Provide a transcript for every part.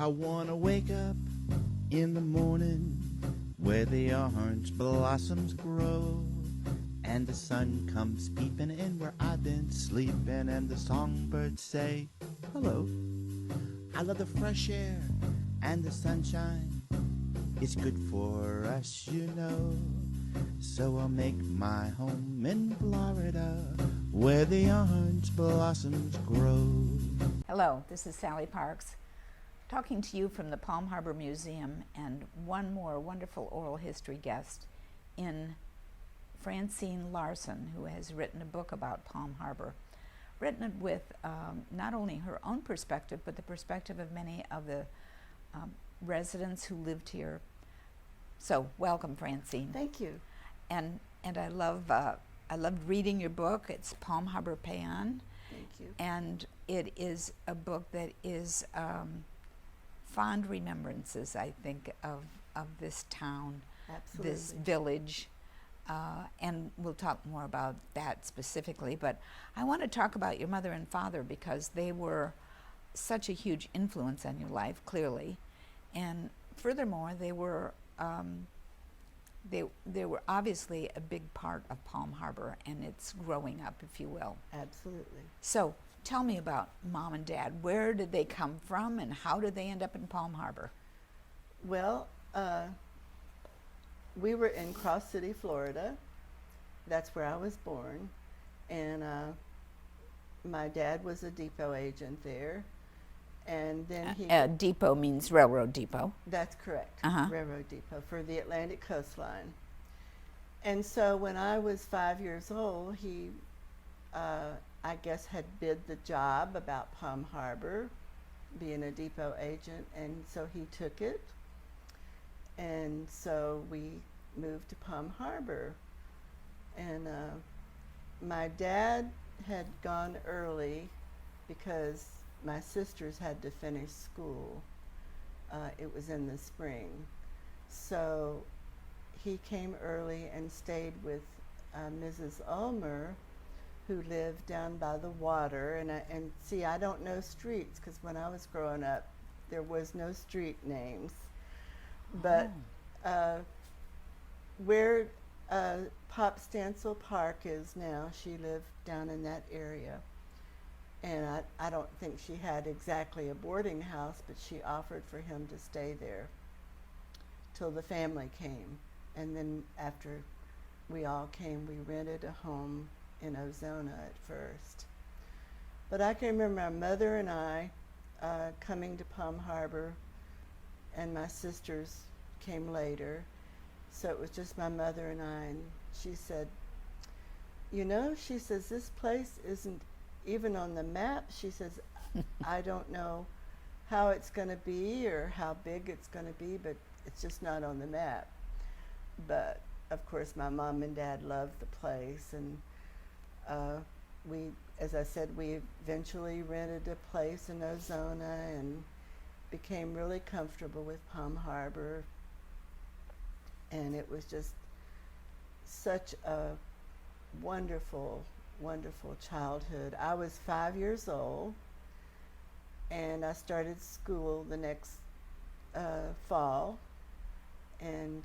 I wanna wake up in the morning where the orange blossoms grow, and the sun comes peeping in where I've been sleeping, and the songbirds say hello. I love the fresh air and the sunshine. It's good for us, you know. So I'll make my home in Florida where the orange blossoms grow. Hello, this is Sally Parks, talking to you from the Palm Harbor Museum, and one more wonderful oral history guest in Francine Larson, who has written a book about Palm Harbor. Written it with not only her own perspective, but the perspective of many of the residents who lived here. So welcome, Francine. Thank you. And I loved reading your book. It's Palm Harbor Payan. Thank you. And it is a book that is fond remembrances, I think, of this town, Absolutely. this village, and we'll talk more about that specifically. But I want to talk about your mother and father because they were such a huge influence on your life, clearly, and furthermore, they were obviously a big part of Palm Harbor and its growing up, if you will. Absolutely. So tell me about Mom and Dad. Where did they come from and how did they end up in Palm Harbor? Well, we were in Cross City, Florida. That's where I was born. And my dad was a depot agent there. And then he... depot means railroad depot. That's correct. Uh-huh. Railroad depot for the Atlantic coastline. And so when I was 5 years old, he, I guess, had bid the job about Palm Harbor, being a depot agent, and so he took it. And so we moved to Palm Harbor. And my dad had gone early because my sisters had to finish school. It was in the spring. So he came early and stayed with Mrs. Ulmer, who lived down by the water. And see, I don't know streets because when I was growing up, there was no street names. But where Pop Stansel Park is now, she lived down in that area. And I don't think she had exactly a boarding house, but she offered for him to stay there till the family came. And then after we all came, we rented a home in Ozona at first. But I can remember my mother and I coming to Palm Harbor, and my sisters came later. So it was just my mother and I, and she said, you know, she says, this place isn't even on the map. She says, I don't know how it's going to be or how big it's going to be, but it's just not on the map. But of course, my mom and dad loved the place, and we, as I said, we eventually rented a place in Ozona and became really comfortable with Palm Harbor. And it was just such a wonderful, wonderful childhood. I was 5 years old, and I started school the next fall. And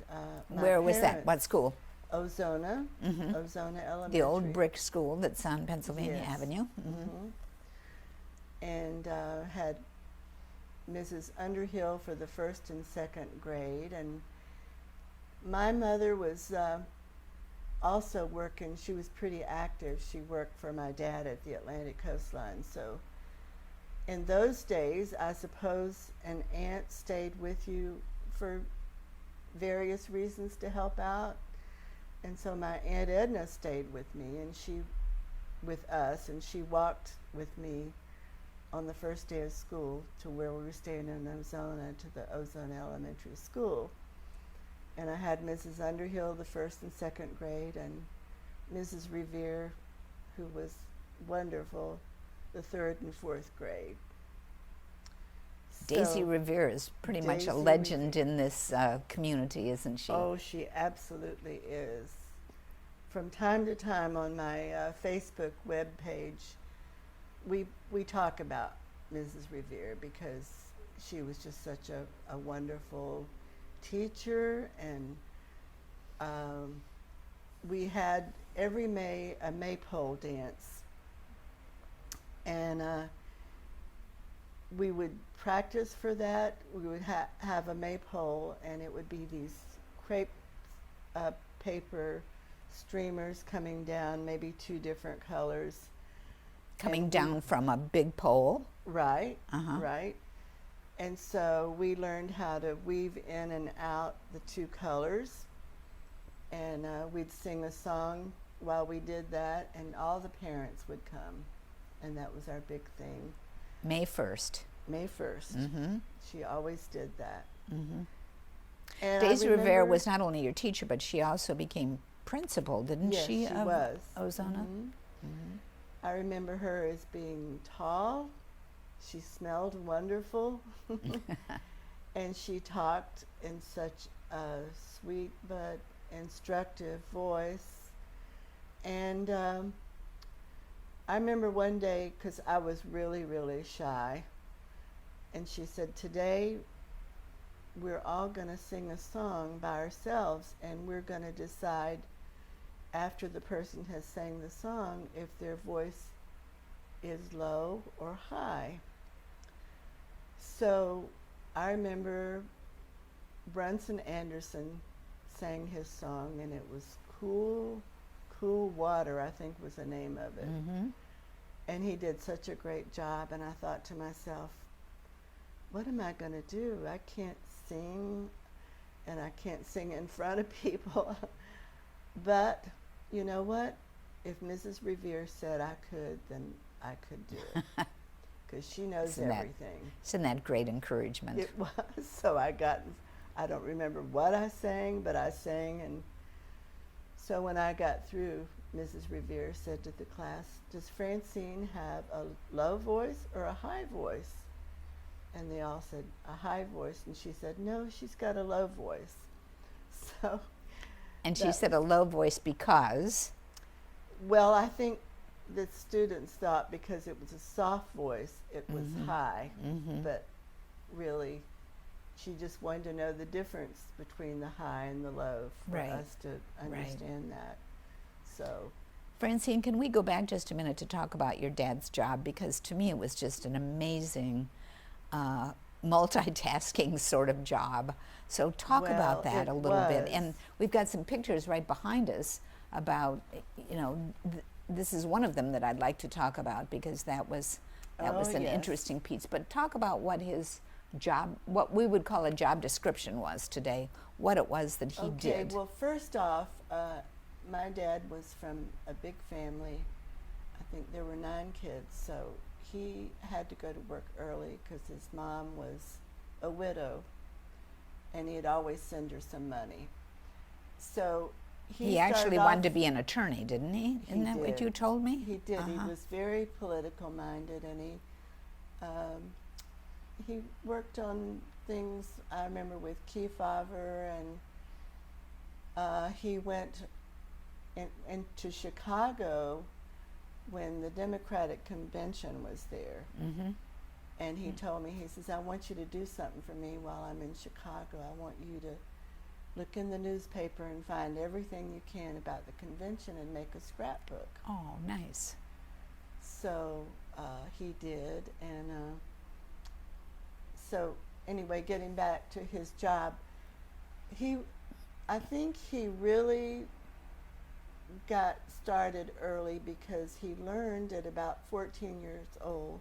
where was that? What school? Ozona, Mm-hmm. Ozona Elementary. The old brick school that's on Pennsylvania Yes. Avenue. Mm-hmm. And had Mrs. Underhill for the first and second grade. And my mother was also working. She was pretty active. She worked for my dad at the Atlantic coastline. So in those days, I suppose an aunt stayed with you for various reasons to help out. And so my Aunt Edna stayed with me, and with us, and she walked with me on the first day of school to where we were staying in Ozona, to the Ozona Elementary School. And I had Mrs. Underhill the first and second grade, and Mrs. Revere, who was wonderful, the third and fourth grade. Daisy So, Revere is pretty much a Daisy legend in this community, isn't she? Oh, she absolutely is. From time to time on my Facebook web page, we talk about Mrs. Revere because she was just such a wonderful teacher. And we had every May a maypole dance, and we would practice for that. We would have a maypole, and it would be these crepe paper streamers coming down, maybe 2 different colors. Coming down from a big pole. Right, right. And so we learned how to weave in and out the 2 colors, and we'd sing a song while we did that, and all the parents would come, and that was our big thing. May 1st. May 1st. Mm-hmm. She always did that. Mm-hmm. And Daisy Rivera was not only your teacher, but she also became principal, didn't yes, she? Yes, she was. Ozona? Mm-hmm. Mm-hmm. I remember her as being tall. She smelled wonderful. And she talked in such a sweet but instructive voice. And I remember one day, because I was really, really shy, and she said, today we're all going to sing a song by ourselves, and we're going to decide after the person has sang the song if their voice is low or high. So I remember Brunson Anderson sang his song, and it was Cool Water, I think was the name of it. Mm-hmm. And he did such a great job, and I thought to myself, what am I going to do? I can't sing, and I can't sing in front of people. But you know what? If Mrs. Revere said I could, then I could do it, because she knows everything. Isn't that great encouragement? It was. So I don't remember what I sang, but I sang. And so when I got through, Mrs. Revere said to the class, does Francine have a low voice or a high voice? And they all said, a high voice. And she said, no, she's got a low voice. So. And she said a low voice because? Well, I think the students thought because it was a soft voice, it was high. Mm-hmm. But really, she just wanted to know the difference between the high and the low for us to understand that. So, Francine, can we go back just a minute to talk about your dad's job? Because to me it was just an amazing multitasking sort of job. So talk about that a little bit. And we've got some pictures right behind us about, you know, this is one of them that I'd like to talk about, because that was an interesting piece. But talk about what his job, what we would call a job description was today, what it was that he did. Well, first off, my dad was from a big family. I think there were 9 kids, so he had to go to work early because his mom was a widow, and he'd always send her some money. So he actually wanted to be an attorney, didn't he? Isn't that what you told me? He did. He was very political minded, and he worked on things. I remember with Kefauver, and he went into Chicago when the Democratic convention was there. Mm-hmm. And he told me, he says, I want you to do something for me while I'm in Chicago. I want you to look in the newspaper and find everything you can about the convention and make a scrapbook. Oh, nice. So he did. And so anyway, getting back to his job, I think he really got started early because he learned at about 14 years old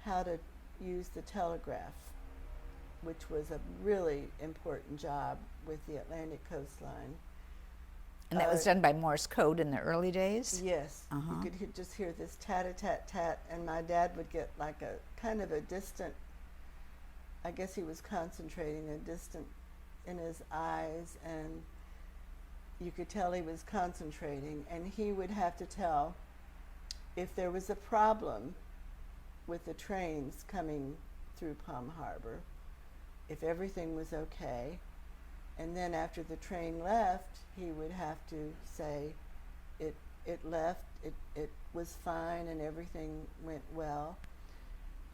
how to use the telegraph, which was a really important job with the Atlantic coastline. And that was done by Morse code in the early days? Yes. You could just hear this tat-a-tat-tat, and my dad would get like a kind of a distant, I guess he was concentrating, a distant in his eyes, and you could tell he was concentrating, and he would have to tell if there was a problem with the trains coming through Palm Harbor, if everything was okay, and then after the train left, he would have to say it left, it was fine, and everything went well.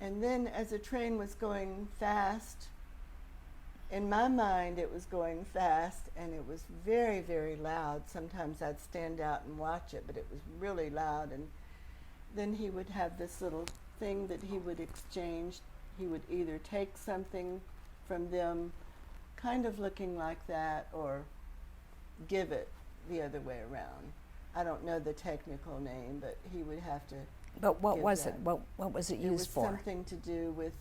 And then as the train was going fast, in my mind it was going fast, and it was very, very loud. Sometimes I'd stand out and watch it, but it was really loud. And then he would have this little thing that he would exchange. He would either take something from them, kind of looking like that, or give it the other way around. I don't know the technical name, but he would have to. But what give was that. it? What was it It used was for? something to do with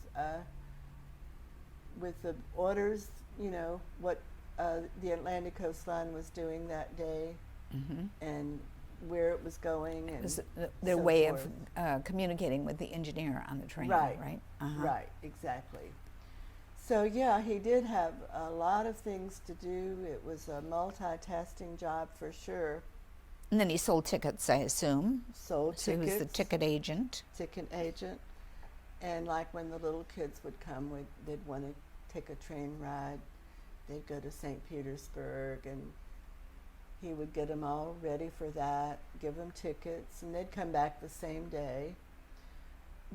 the orders, you know, what the Atlantic coastline was doing that day, Mm-hmm. and where it was going, and Was their so way forth. of communicating with the engineer on the train, Right. right? Uh-huh. Right, exactly. So yeah, he did have a lot of things to do. It was a multitasking job for sure. And then he sold tickets, I assume. Sold So he tickets, was the ticket agent. ticket agent, and like when the little kids would come, they'd want to take a train ride. They'd go to St. Petersburg, and he would get them all ready for that, give them tickets, and they'd come back the same day.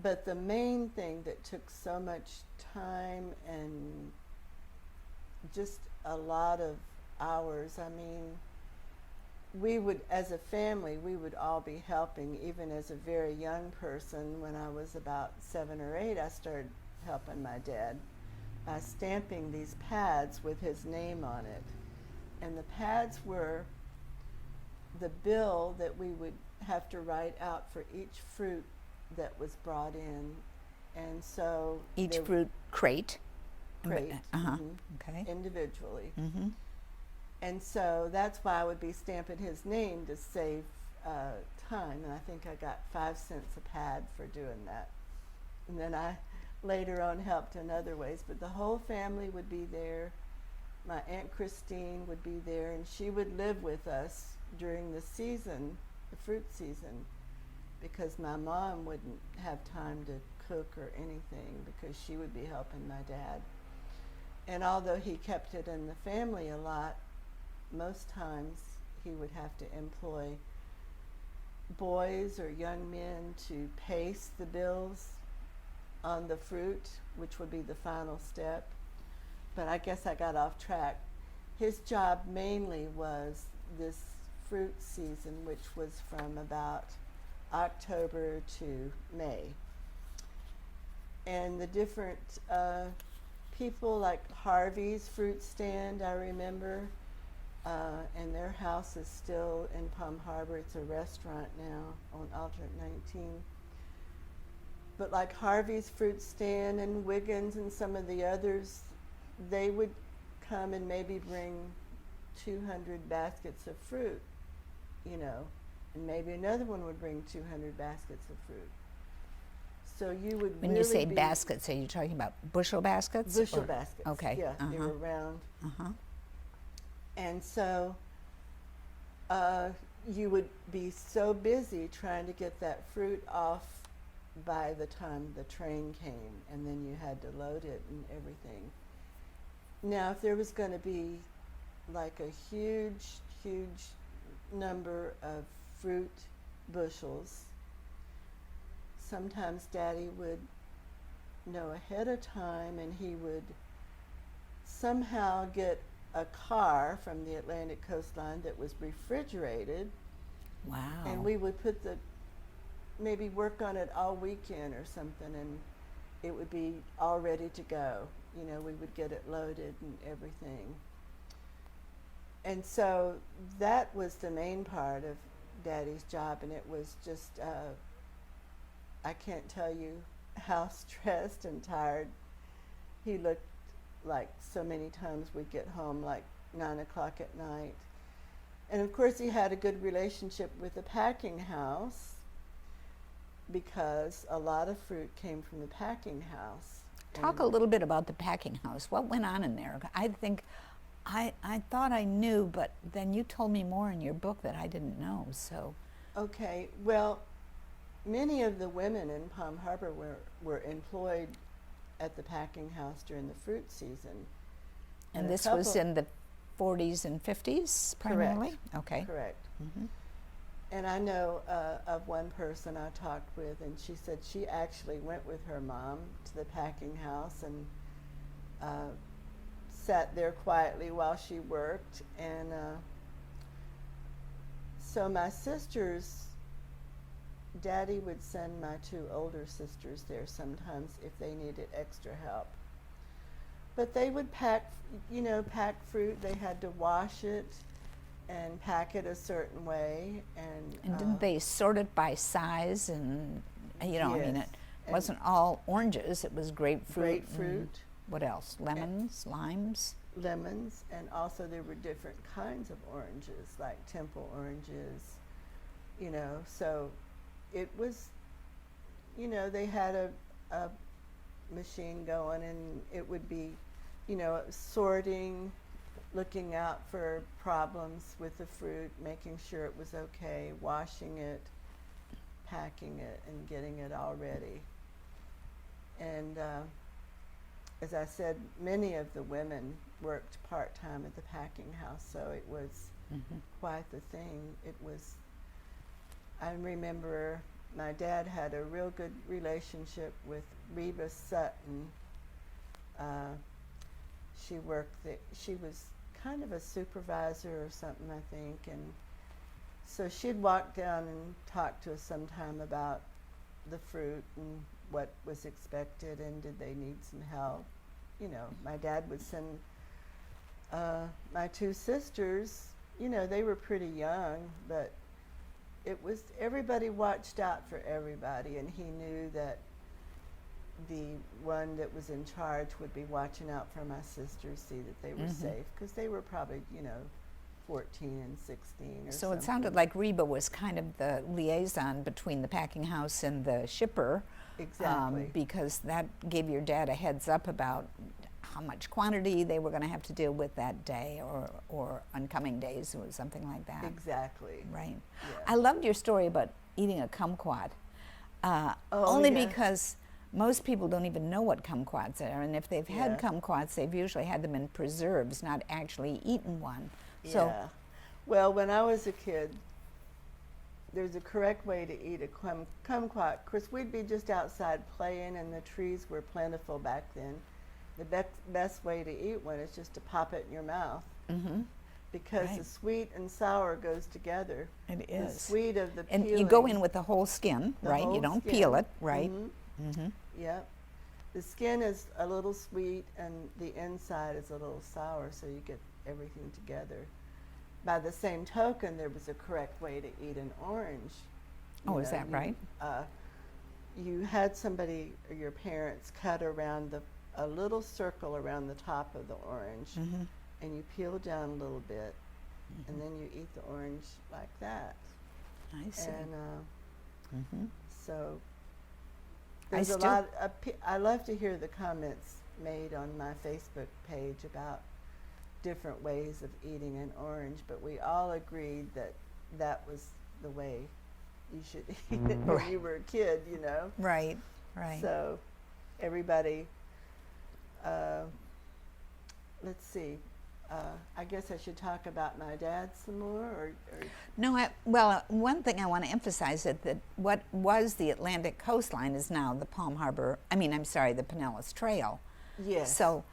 But the main thing that took so much time and just a lot of hours, I mean, we would, as a family, we would all be helping. Even as a very young person, when I was about 7 or 8, I started helping my dad by stamping these pads with his name on it. And the pads were the bill that we would have to write out for each fruit that was brought in. And so Each there- fruit crate. crate, Uh-huh. mhm, Okay. individually. Mm-hmm. And so that's why I would be stamping his name to save time. And I think I got 5 cents a pad for doing that. And then I later on helped in other ways. But the whole family would be there. My Aunt Christine would be there, and she would live with us during the season, the fruit season, because my mom wouldn't have time to cook or anything because she would be helping my dad. And although he kept it in the family a lot, most times he would have to employ boys or young men to paste the bills on the fruit, which would be the final step. But I guess I got off track. His job mainly was this fruit season, which was from about October to May. And the different people, like Harvey's fruit stand, I remember, and their house is still in Palm Harbor. It's a restaurant now on Alternate 19. But like Harvey's fruit stand and Wiggins and some of the others, they would come and maybe bring 200 baskets of fruit, you know, and maybe another one would bring 200 baskets of fruit. So you would When really you say be baskets, are you talking about bushel baskets? bushel or- baskets. Okay. Yeah, they Uh-huh. were round. Uh-huh. And so you would be so busy trying to get that fruit off by the time the train came, and then you had to load it and everything. Now, if there was going to be like a huge, huge number of fruit bushels, sometimes Daddy would know ahead of time, and he would somehow get a car from the Atlantic coastline that was refrigerated, Wow. and we would put maybe work on it all weekend or something, and it would be all ready to go. You know, we would get it loaded and everything. And so that was the main part of Daddy's job, and it was just, I can't tell you how stressed and tired he looked. Like so many times we'd get home like 9 o'clock at night. And of course he had a good relationship with the packing house because a lot of fruit came from the packing house. Talk a And- little bit about the packing house. What went on in there? I think I thought I knew, but then you told me more in your book that I didn't know. So Okay, well, many of the women in Palm Harbor were employed at the packing house during the fruit season. and a this was couple- in the 40s and 50s primarily? Okay. Correct. Mhm. And I know of one person I talked with, and she said she actually went with her mom to the packing house and sat there quietly while she worked. And so my sisters, Daddy would send my two older sisters there sometimes if they needed extra help. But they would pack fruit. They had to wash it and pack it a certain way. And didn't they sort it by size? And, I mean, Yes. it wasn't all oranges. It was grapefruit. grapefruit, What else? Lemons, limes? lemons, and also there were different kinds of oranges, like temple oranges, so it was, they had a machine going, and it would be, sorting, looking out for problems with the fruit, making sure it was okay, washing it, packing it, and getting it all ready. And as I said, many of the women worked part-time at the packing house, so it was quite the thing. I remember my dad had a real good relationship with Reba Sutton. She was kind of a supervisor or something, I think, and so she'd walk down and talk to us sometime about the fruit and what was expected and did they need some help. My dad would send my two sisters, they were pretty young, but everybody watched out for everybody, and he knew that the one that was in charge would be watching out for my sisters, see that they were safe, because they were probably, 14 and 16 or So something. it sounded like Reba was kind of the liaison between the packing house and the shipper. Exactly. Because that gave your dad a heads up about how much quantity they were going to have to deal with that day or on coming days or something like that. Exactly. Right. Yeah. I loved your story about eating a kumquat, only yeah. because most people don't even know what kumquats are, and if they've had Yeah. kumquats, they've usually had them in preserves, not actually eaten one. So Yeah. Well, when I was a kid, there's a correct way to eat a kumquat. Of course, we'd be just outside playing, and the trees were plentiful back then. The best way to eat one is just to pop it in your mouth, because Right. the sweet and sour goes together. it The is. sweet of the And peeling. you go in with the whole skin, The right? You whole don't skin. peel it, right? Yep. The skin is a little sweet, and the inside is a little sour, so you get everything together. By the same token, there was a correct way to eat an orange. Oh, is that right? You had somebody or your parents cut around a little circle around the top of the orange, and you peel down a little bit, and then you eat the orange like that. I see. And so I there's a still- lot. I love to hear the comments made on my Facebook page about different ways of eating an orange, but we all agreed that that was the way you should eat it when you were a kid, Right, right. So everybody, let's see. I guess I should talk about my dad some more, or No, one thing I want to emphasize is that what was the Atlantic coastline is now the the Pinellas Trail. yes. So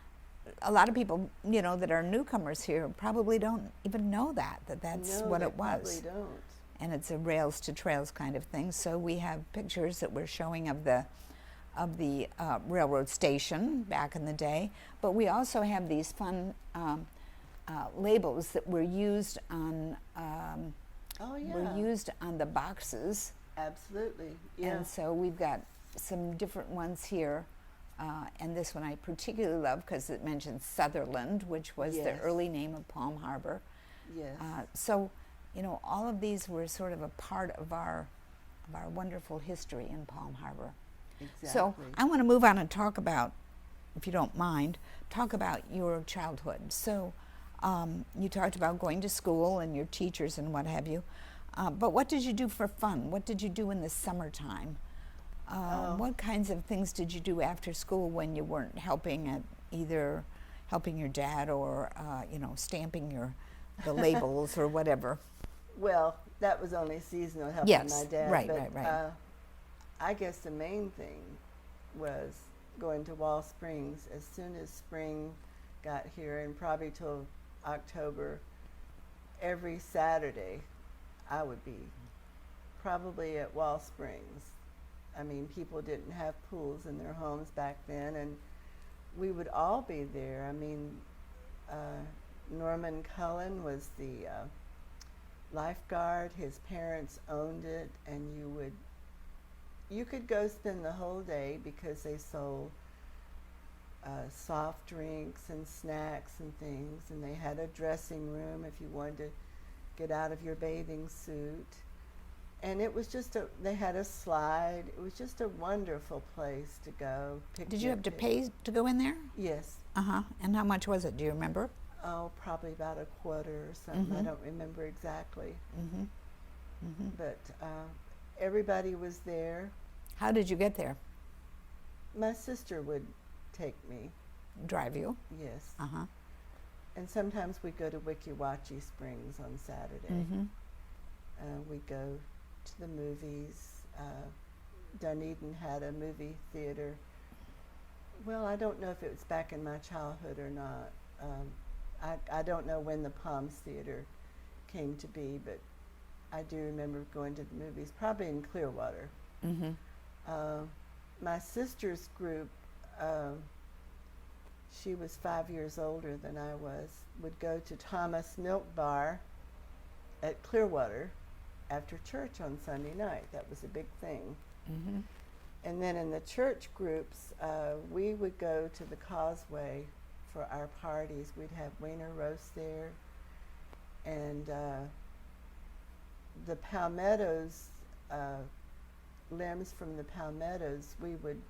a lot of people, that are newcomers here probably don't even know that's No, what they it was. probably don't. And it's a rails to trails kind of thing. So we have pictures that we're showing of the railroad station back in the day, but we also have these fun labels that were used on Oh yeah. were used on the boxes. Absolutely. Yeah. And so we've got some different ones here. And this one I particularly love because it mentions Sutherland, which was the Yes. early name of Palm Harbor. Yes. So, all of these were sort of a part of our wonderful history in Palm Harbor. Exactly. So I want to move on and talk about, if you don't mind, talk about your childhood. So you talked about going to school and your teachers and what have you. But what did you do for fun? What did you do in the summertime? What kinds of things did you do after school when you weren't helping at either helping your dad or stamping the labels or whatever? Well, that was only seasonal, helping Yes, my dad. right, but, right. I guess the main thing was going to Wall Springs as soon as spring got here, and probably till October. Every Saturday, I would be probably at Wall Springs. I mean, people didn't have pools in their homes back then, and we would all be there. I mean, Norman Cullen was the lifeguard. His parents owned it, and you could go spend the whole day because they sold soft drinks and snacks and things, and they had a dressing room if you wanted to get out of your bathing suit. And it was just they had a slide. It was just a wonderful place to go. Did you have to pay to go in there? Yes. Uh-huh. And how much was it? Do you remember? Oh, probably about a quarter or something. I don't remember exactly. But everybody was there. How did you get there? My sister would take me. Drive you? Yes. Uh-huh. And sometimes we go to Weeki Wachee Springs on Saturday. We go to the movies. Dunedin had a movie theater. Well, I don't know if it was back in my childhood or not. I don't know when the Palms Theater came to be, but I do remember going to the movies, probably in Clearwater. My sister's group, she was 5 years older than I was, would go to Thomas Milk Bar at Clearwater after church on Sunday night. That was a big thing. And then in the church groups, we would go to the Causeway for our parties. We'd have wiener roast there. And the palmettos, limbs from the palmettos, we would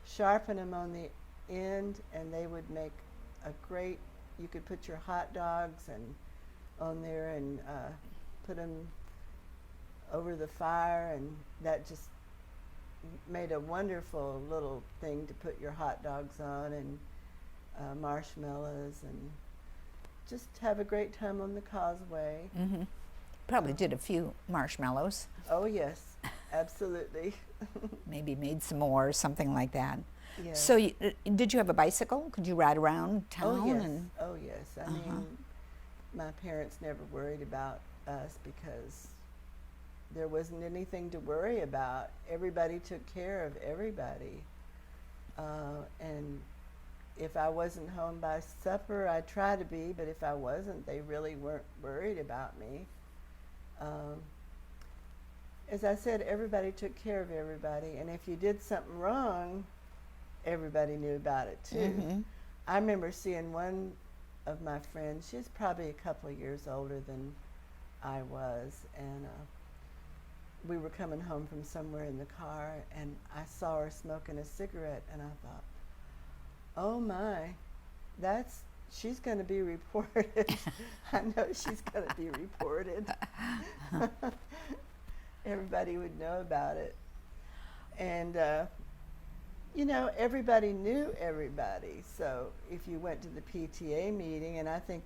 sharpen them on the end, and they would make a great, you could put your hot dogs and on there and put them over the fire, and that just made a wonderful little thing to put your hot dogs on, and marshmallows, and just have a great time on the Causeway. Probably did a few marshmallows. Oh yes, absolutely. Maybe made some more or something like that. Yeah. So did you have a bicycle? Could you ride around town? Oh yes. And Oh yes. I mean, my parents never worried about us because there wasn't anything to worry about. Everybody took care of everybody. And if I wasn't home by supper, I tried to be, but if I wasn't, they really weren't worried about me. As I said, everybody took care of everybody, and if you did something wrong, everybody knew about it too. I remember seeing one of my friends, she's probably a couple of years older than I was, and we were coming home from somewhere in the car, and I saw her smoking a cigarette, and I thought, oh my, she's going to be reported. I know she's going to be reported. Everybody would know about it. And, you know, everybody knew everybody. So if you went to the PTA meeting, and I think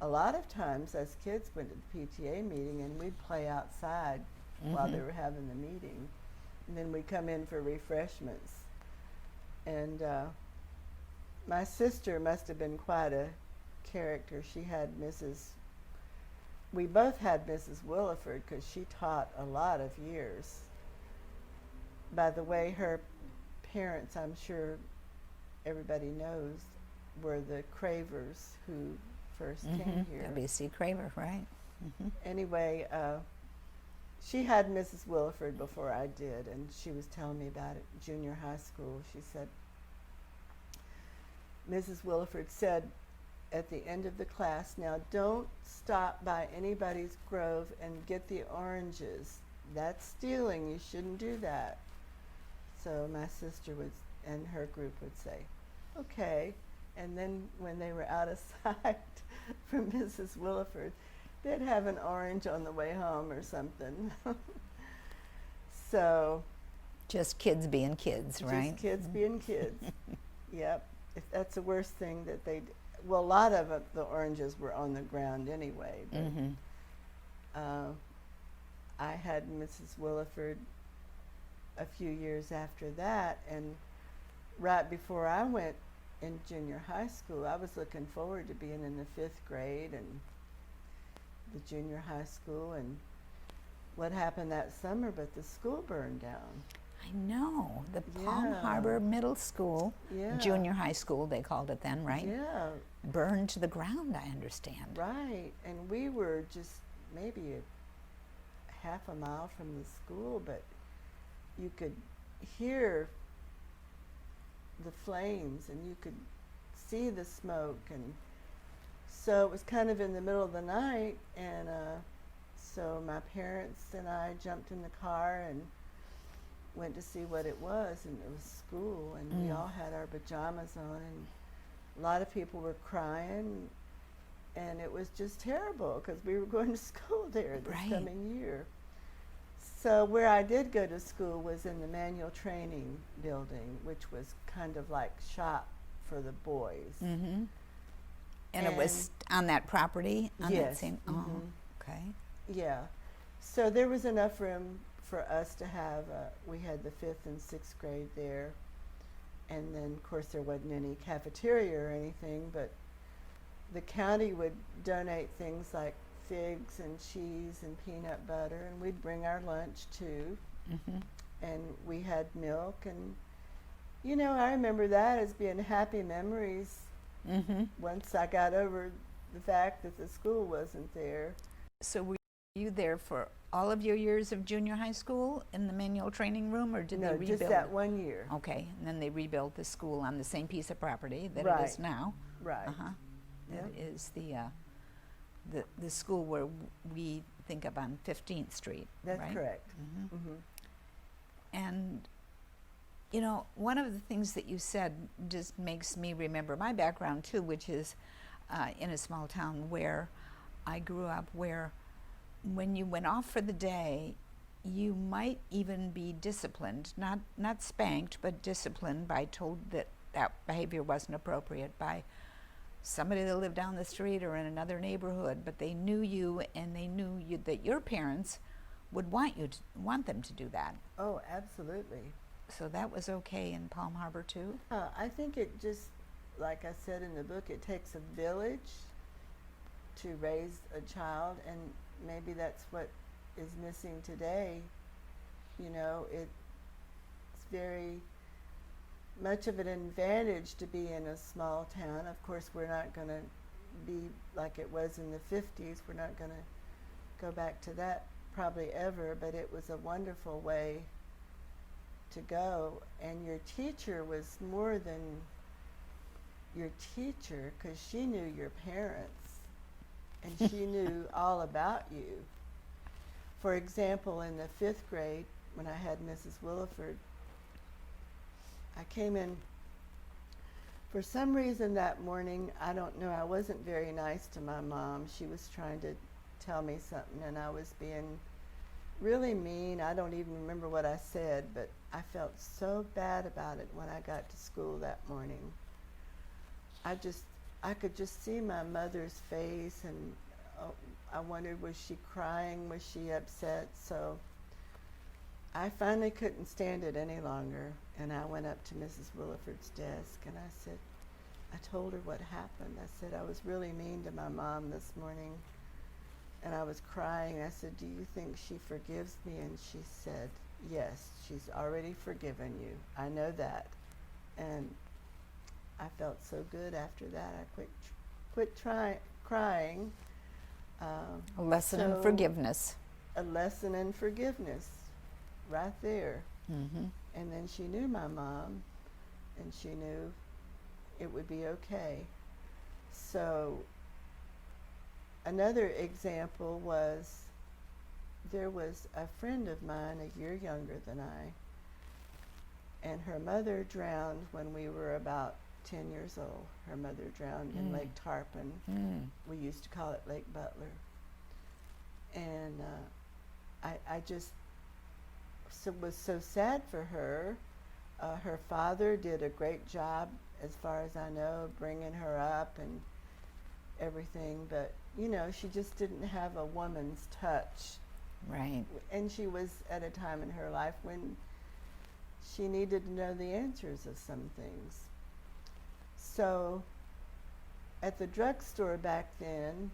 a lot of times us kids went to the PTA meeting and we'd play outside while they were having the meeting. And then we'd come in for refreshments. And my sister must have been quite a character. She had we both had Mrs. Williford because she taught a lot of years. By the way, her parents, I'm sure everybody knows, were the Cravers who first came here. W.C. Craver, right? Anyway, she had Mrs. Williford before I did, and she was telling me about it in junior high school. She said, Mrs. Williford said at the end of the class, now don't stop by anybody's grove and get the oranges. That's stealing. You shouldn't do that. So my sister and her group would say, okay. And then when they were out of sight from Mrs. Williford, they'd have an orange on the way home or something. So. Just kids being kids, right? Just kids being kids. Yep. That's the worst thing that well, a lot of the oranges were on the ground anyway. But, I had Mrs. Williford a few years after that, and right before I went in junior high school, I was looking forward to being in the 5th grade and the junior high school, and what happened that summer, but the school burned down. I know. The Palm Yeah. Harbor Middle School, Yeah. junior high school, they called it then, right? Yeah, Burned to the ground, I understand. right. And we were just maybe a half a mile from the school, but you could hear the flames and you could see the smoke, and so it was kind of in the middle of the night, and so my parents and I jumped in the car and went to see what it was, and it was school, and we all had our pajamas on, and a lot of people were crying, and it was just terrible because we were going to school there this Right. coming year. So where I did go to school was in the manual training building, which was kind of like shop for the boys. Mm-hmm. And it was on that property? On that Yes. same, oh, okay. Yeah. So there was enough room for us to have, we had the 5th and 6th grade there. And then, of course, there wasn't any cafeteria or anything, but the county would donate things like figs and cheese and peanut butter, and we'd bring our lunch too. Mm-hmm. And we had milk, and, you know, I remember that as being happy memories Mm-hmm. once I got over the fact that the school wasn't there. So were you there for all of your years of junior high school in the manual training room, or did they No, rebuild? just that one year. Okay, and then they rebuilt the school on the same piece of property that it is Right. now. Right. Uh-huh. Yep. That is the school where we think of on 15th Street, That's right? correct. Mhm. Mm-hmm. And, you know, one of the things that you said just makes me remember my background too, which is in a small town where I grew up, where when you went off for the day, you might even be disciplined, not spanked, but disciplined by told that that behavior wasn't appropriate by somebody that lived down the street or in another neighborhood, but they knew you, and they knew you, that your parents would want them to do that. Oh, absolutely. So that was okay in Palm Harbor too? I think it just, like I said in the book, it takes a village to raise a child, and maybe that's what is missing today. You know, it's very much of an advantage to be in a small town. Of course, we're not going to be like it was in the 50s. We're not going to go back to that probably ever, but it was a wonderful way to go. And your teacher was more than your teacher, because she knew your parents and she knew all about you. For example, in the 5th grade, when I had Mrs. Williford, I came in, for some reason that morning, I don't know, I wasn't very nice to my mom. She was trying to tell me something, and I was being really mean. I don't even remember what I said, but I felt so bad about it when I got to school that morning. I could just see my mother's face, and I wondered, was she crying? Was she upset? So I finally couldn't stand it any longer, and I went up to Mrs. Williford's desk, and I told her what happened. I said, I was really mean to my mom this morning, and I was crying. I said, do you think she forgives me? And she said, yes, she's already forgiven you. I know that. And I felt so good after that. I quit crying. A lesson in So- forgiveness. A lesson in forgiveness, right there. Mm-hmm. And then she knew my mom, and she knew it would be okay. So another example was, there was a friend of mine a year younger than I, and her mother drowned when we were about 10 years old. Her mother drowned in Lake Tarpon. We used to call it Lake Butler. And I just was so sad for her. Her father did a great job, as far as I know, bringing her up and everything, but you know, she just didn't have a woman's touch Right. And she was at a time in her life when she needed to know the answers of some things. So at the drugstore back then,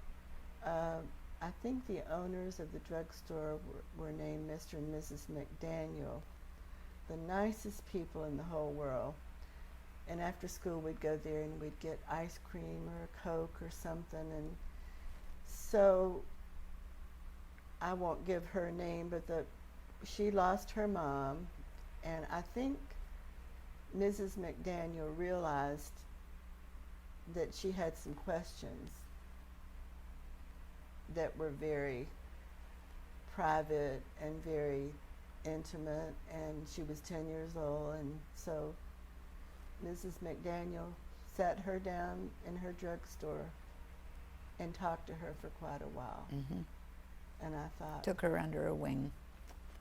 I think the owners of the drugstore were named Mr. and Mrs. McDaniel, the nicest people in the whole world. And after school, we'd go there and we'd get ice cream or a Coke or something. And so I won't give her name, but she lost her mom, and I think Mrs. McDaniel realized that she had some questions that were very private and very intimate, and she was 10 years old, and so Mrs. McDaniel sat her down in her drugstore and talked to her for quite a while. Mm-hmm. And I thought, Took her under her wing.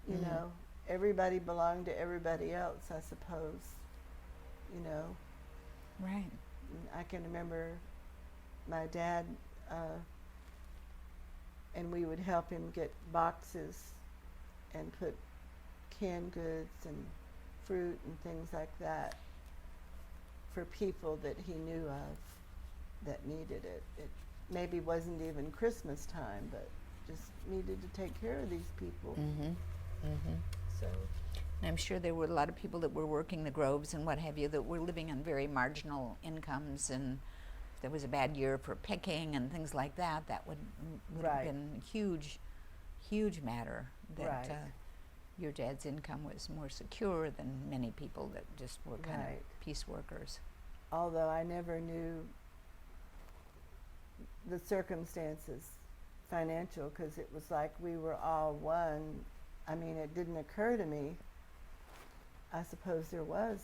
you know, everybody belonged to everybody else, I suppose, you know. Right. And I can remember my dad, and we would help him get boxes and put canned goods and fruit and things like that for people that he knew of that needed it. It maybe wasn't even Christmas time, but just needed to take care of these people. Mm-hmm. Mm-hmm. So, And I'm sure there were a lot of people that were working the groves and what have you that were living on very marginal incomes, and if there was a bad year for picking and things like that, that would have Right. been a huge matter. That Right. Your dad's income was more secure than many people that just were kind Right. of piece workers. although I never knew the circumstances financial, because it was like we were all one. I mean, it didn't occur to me. I suppose there was,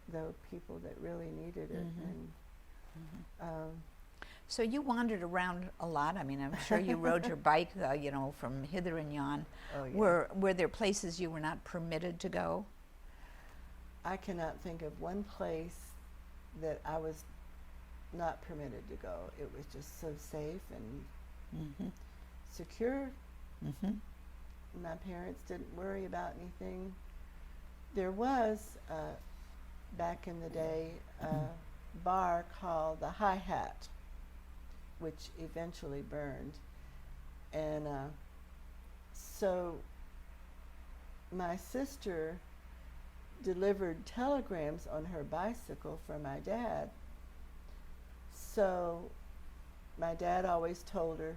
though, people that really needed it. Mhm. And So you wandered around a lot. I mean, I'm sure you rode your bike, you know, from hither and yon. oh yeah, Were there places you were not permitted to go? I cannot think of one place that I was not permitted to go. It was just so safe and Mm-hmm. secure. Mm-hmm. My parents didn't worry about anything. There was, back in the day, a bar called the Hi-Hat, which eventually burned. And so my sister delivered telegrams on her bicycle for my dad. So my dad always told her,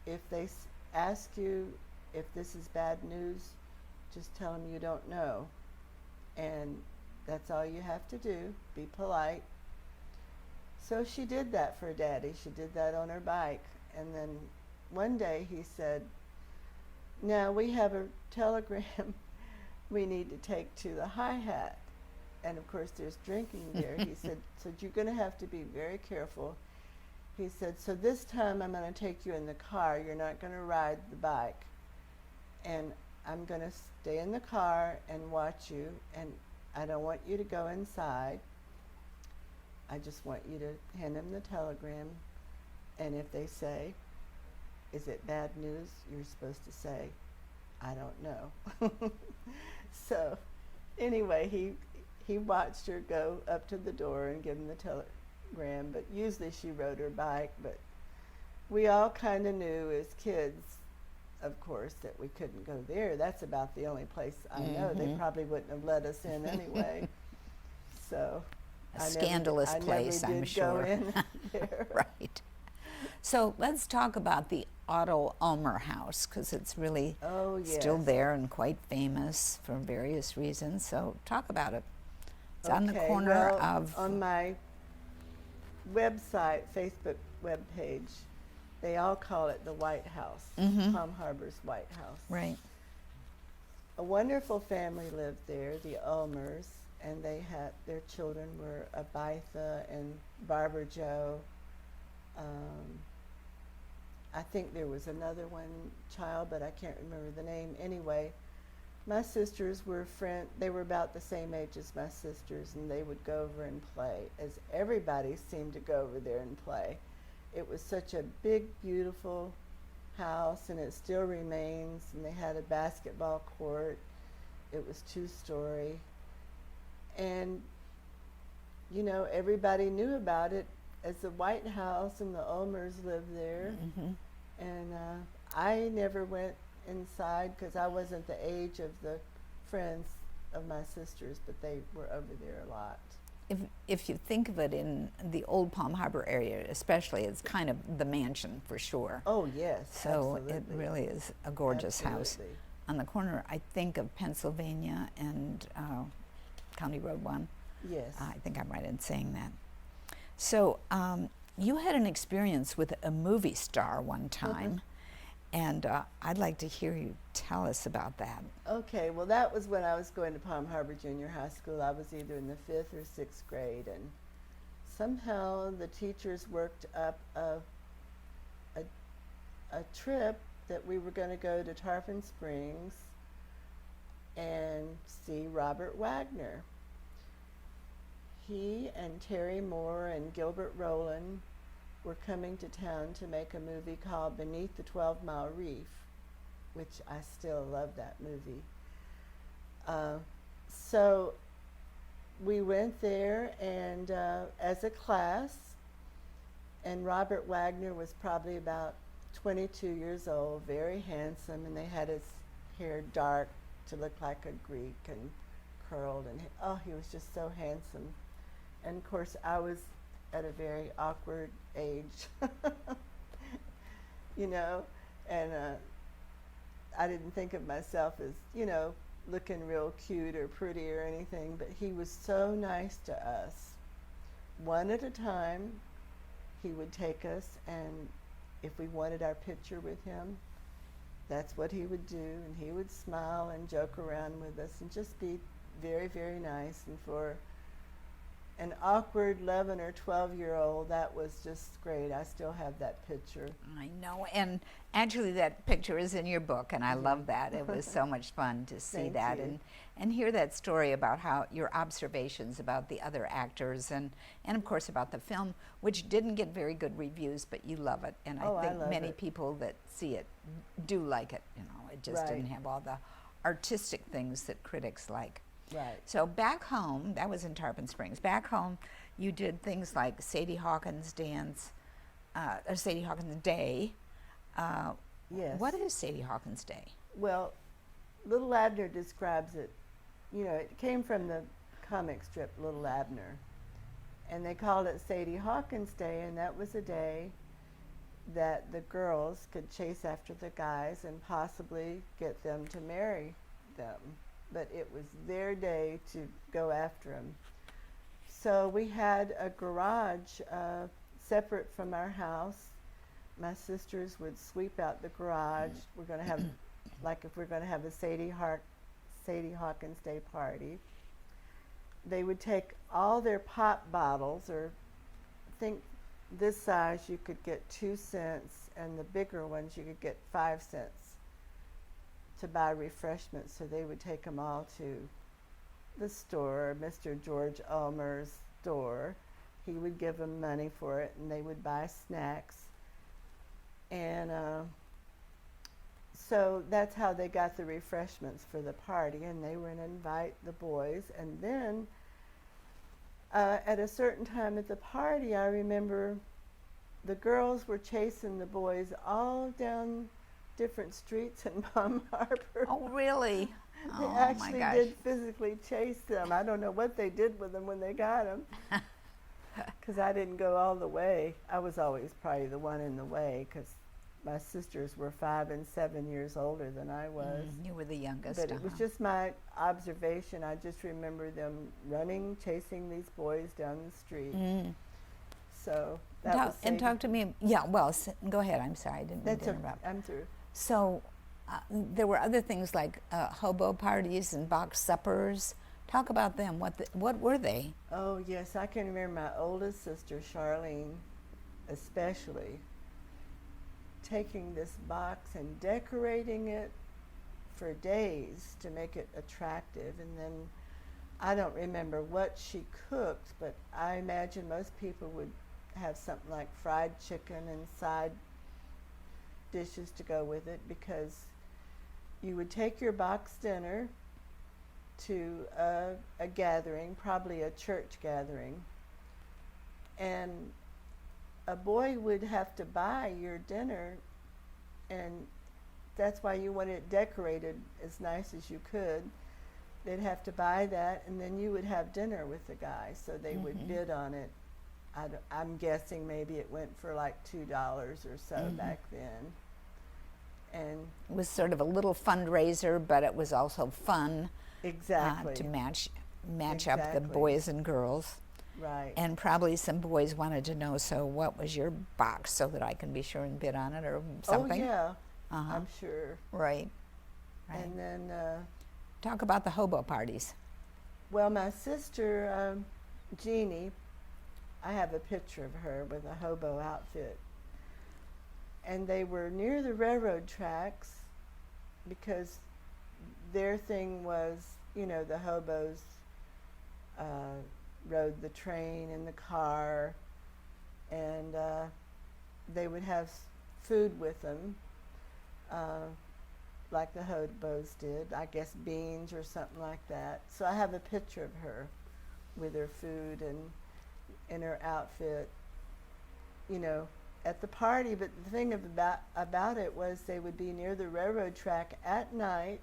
if they ask you if this is bad news, just tell them you don't know. And that's all you have to do, be polite. So she did that for Daddy. She did that on her bike. And then one day he said, now we have a telegram we need to take to the Hi-Hat. And of course there's drinking there. He said, so you're going to have to be very careful. He said, so this time I'm going to take you in the car. You're not going to ride the bike. And I'm going to stay in the car and watch you. And I don't want you to go inside. I just want you to hand them the telegram. And if they say, is it bad news? You're supposed to say, I don't know. So anyway, he watched her go up to the door and give him the telegram, but usually she rode her bike. But we all kind of knew as kids, of course, that we couldn't go there. That's about the only place I know. They probably wouldn't have let us in anyway. So A scandalous place, I'm sure. I never did go in there. Right. So let's talk about the Otto Ulmer house, because it's really Oh, yes. still there and quite famous for various reasons. So talk about it. It's on the corner well, of... on my website, Facebook webpage, they all call it the White House, Palm Harbor's White House. Right. A wonderful family lived there, the Ulmers, and they had, their children were Abaitha and Barbara Joe. I think there was another child, but I can't remember the name. Anyway, my sisters were they were about the same age as my sisters, and they would go over and play, as everybody seemed to go over there and play. It was such a big, beautiful house, and it still remains, and they had a basketball court. It was 2-story. And, you know, everybody knew about it as the White House, and the Ulmers lived there. Mm-hmm. And I never went inside because I wasn't the age of the friends of my sisters, but they were over there a lot. If you think of it in the old Palm Harbor area, especially, it's kind of the mansion for sure. Oh, yes. So absolutely. it really is a gorgeous house. Absolutely. On the corner, I think, of Pennsylvania and County Road 1. Yes. I think I'm right in saying that. So you had an experience with a movie star one time, and I'd like to hear you tell us about that. Okay, well, that was when I was going to Palm Harbor Junior High School. I was either in the 5th or 6th grade, and somehow the teachers worked up a trip that we were going to go to Tarpon Springs and see Robert Wagner. He and Terry Moore and Gilbert Rowland were coming to town to make a movie called Beneath the 12-Mile Reef, which I still love that movie. So we went there and as a class, and Robert Wagner was probably about 22 years old, very handsome, and they had his hair dark to look like a Greek and curled, and he was just so handsome. And of course, I was at a very awkward age, you know, and I didn't think of myself as, you know, looking real cute or pretty or anything, but he was so nice to us. One at a time, he would take us, and if we wanted our picture with him, that's what he would do, and he would smile and joke around with us and just be very, very nice. And for an awkward 11 or 12-year-old, that was just great. I still have that picture. I know, and actually that picture is in your book, and I love that. It was so much fun to see Thank that you. and hear that story about how your observations about the other actors and of course about the film, which didn't get very good reviews, but you love it, and Oh, I I think love many it. people that see it do like it. You know, it just didn't Right. have all the artistic things that critics like. Right. So back home, that was in Tarpon Springs. Back home, you did things like Sadie Hawkins Dance, or Sadie Hawkins Day. Yes. What is Sadie Hawkins Day? Well, Little Abner describes it. You know, it came from the comic strip Little Abner. And they called it Sadie Hawkins Day, and that was a day that the girls could chase after the guys and possibly get them to marry them. But it was their day to go after them. So we had a garage separate from our house. My sisters would sweep out the garage. We're going to have, like if we're going to have a Sadie Hawkins Day party, they would take all their pop bottles, or think this size you could get 2 cents, and the bigger ones you could get 5 cents to buy refreshments. So they would take them all to the store, Mr. George Ulmer's store. He would give them money for it, and they would buy snacks. And so that's how they got the refreshments for the party, and they were going to invite the boys. And then at a certain time at the party, I remember the girls were chasing the boys all down different streets in Palm Harbor. Oh, really? They Oh, my actually gosh. did physically chase them. I don't know what they did with them when they got them, because I didn't go all the way. I was always probably the one in the way, because my sisters were 5 and 7 years older than I was. You were the youngest. But it was just my observation. I just remember them running, chasing these boys down the street. So that was And Sadie. talk to me. Yeah, well, go ahead. I'm sorry. I didn't mean That's to okay. interrupt. I'm through. So there were other things like hobo parties and box suppers. Talk about them. What were they? Oh, yes, I can remember my oldest sister, Charlene, especially, taking this box and decorating it for days to make it attractive. And then I don't remember what she cooked, but I imagine most people would have something like fried chicken and side dishes to go with it, because you would take your box dinner to a gathering, probably a church gathering, and a boy would have to buy your dinner, and that's why you want it decorated as nice as you could. They'd have to buy that, and then you would have dinner with the guy, so they would bid on it. I'm guessing maybe it went for like $2 or so back then. And It was sort of a little fundraiser, but it was also fun exactly. to match up the Exactly. boys and girls. Right. And probably some boys wanted to know, so what was your box, so that I can be sure and bid on it or something. Oh, yeah. Uh-huh. I'm sure. Right. Right. And then, Talk about the hobo parties. well, my sister, Jeannie, I have a picture of her with a hobo outfit. And they were near the railroad tracks, because their thing was, you know, the hobos rode the train and the car, and they would have food with them, like the hobos did, I guess beans or something like that. So I have a picture of her with her food and in her outfit, you know, at the party. But the thing about it was they would be near the railroad track at night.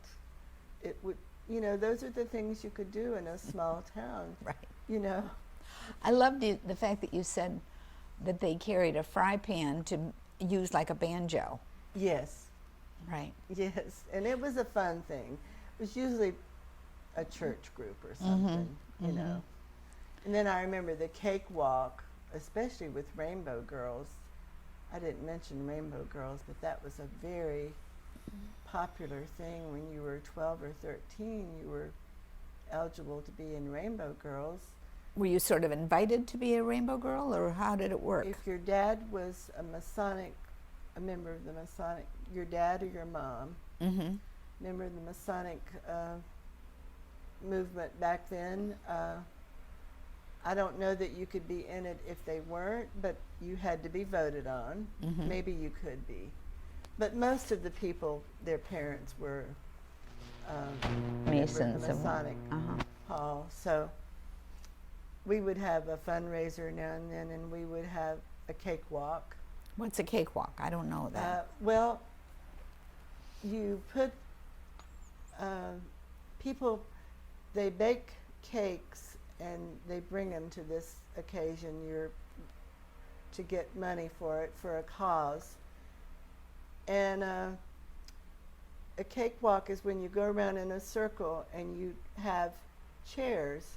It would, you know, those are the things you could do in a small town. Right. You know. I loved the fact that you said that they carried a fry pan to use like a banjo. Yes. Right. Yes. And it was a fun thing. It was usually a church group or something, you know. And then I remember the cakewalk, especially with Rainbow Girls. I didn't mention Rainbow Girls, but that was a very popular thing. When you were 12 or 13, you were eligible to be in Rainbow Girls. Were you sort of invited to be a Rainbow Girl, or how did it work? If your dad was a member of the Masonic, your dad or your mom, member of the Masonic movement back then, I don't know that you could be in it if they weren't, but you had to be voted on. Maybe you could be. But most of the people, their parents were Masons. the Masonic Hall. So we would have a fundraiser now and then, and we would have a cakewalk. What's a cakewalk? I don't know that. Well, you put people, they bake cakes and they bring them to this occasion. To get money for it, for a cause. And a cakewalk is when you go around in a circle and you have chairs,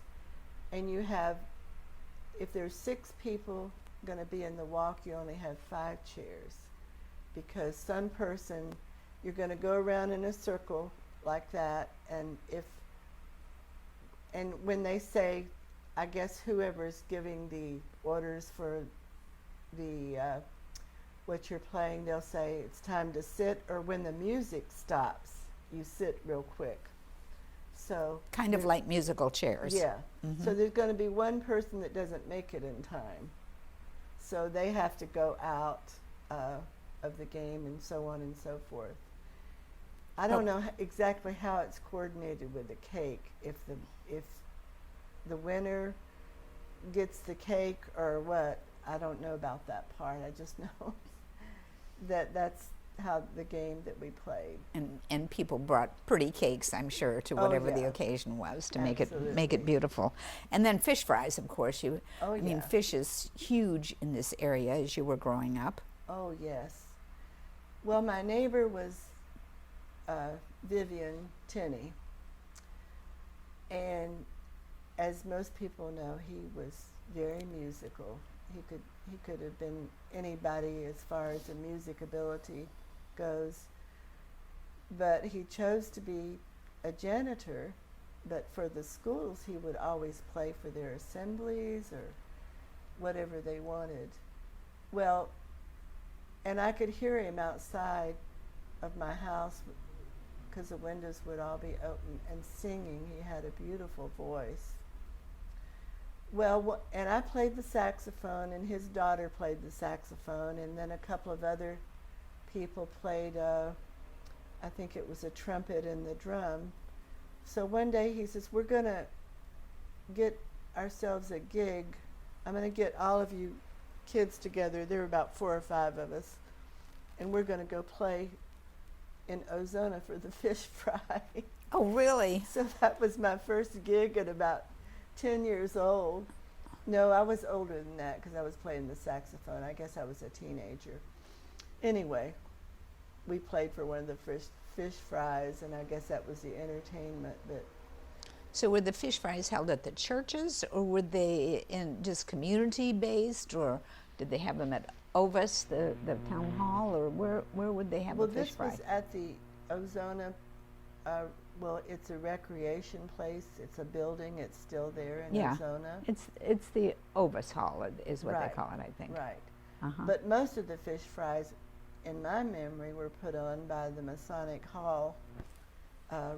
and you have, if there's 6 people going to be in the walk, you only have 5 chairs, because some person, you're going to go around in a circle like that, and when they say, I guess whoever's giving the orders for the what you're playing, they'll say it's time to sit, or when the music stops, you sit real quick. So Kind of like musical chairs. yeah. So there's going to be one person that doesn't make it in time, so they have to go out of the game, and so on and so forth. I don't know exactly how it's coordinated with the cake. If the winner gets the cake or what, I don't know about that part. I just know that's how the game that we played. And people brought pretty cakes, I'm sure, to whatever the yeah. occasion was to make it Absolutely. beautiful. And then fish fries, of course. Oh, I mean, yeah. fish is huge in this area as you were growing up. Oh, yes. Well, my neighbor was Vivian Tinney, and as most people know, he was very musical. He could have been anybody as far as the music ability goes, but he chose to be a janitor. But for the schools, he would always play for their assemblies or whatever they wanted. Well, and I could hear him outside of my house because the windows would all be open, and singing. He had a beautiful voice. Well, and I played the saxophone, and his daughter played the saxophone, and then a couple of other people played, I think it was a trumpet and the drum. So one day he says, we're going to get ourselves a gig. I'm going to get all of you kids together. There were about 4 or 5 of us. And we're going to go play in Ozona for the fish fry. Oh, really? So that was my first gig at about 10 years old. No, I was older than that because I was playing the saxophone. I guess I was a teenager. Anyway, we played for one of the fish fries, and I guess that was the entertainment. But So were the fish fries held at the churches, or were they in just community-based, or did they have them at Ovis, the town hall, or where would they have a fish fry? Well, this was at the Ozona, well, it's a recreation place. It's a building. It's still there in Ozona. It's the Ovis Hall is what they call it, I think. Right. Uh-huh. But most of the fish fries, in my memory, were put on by the Masonic Hall,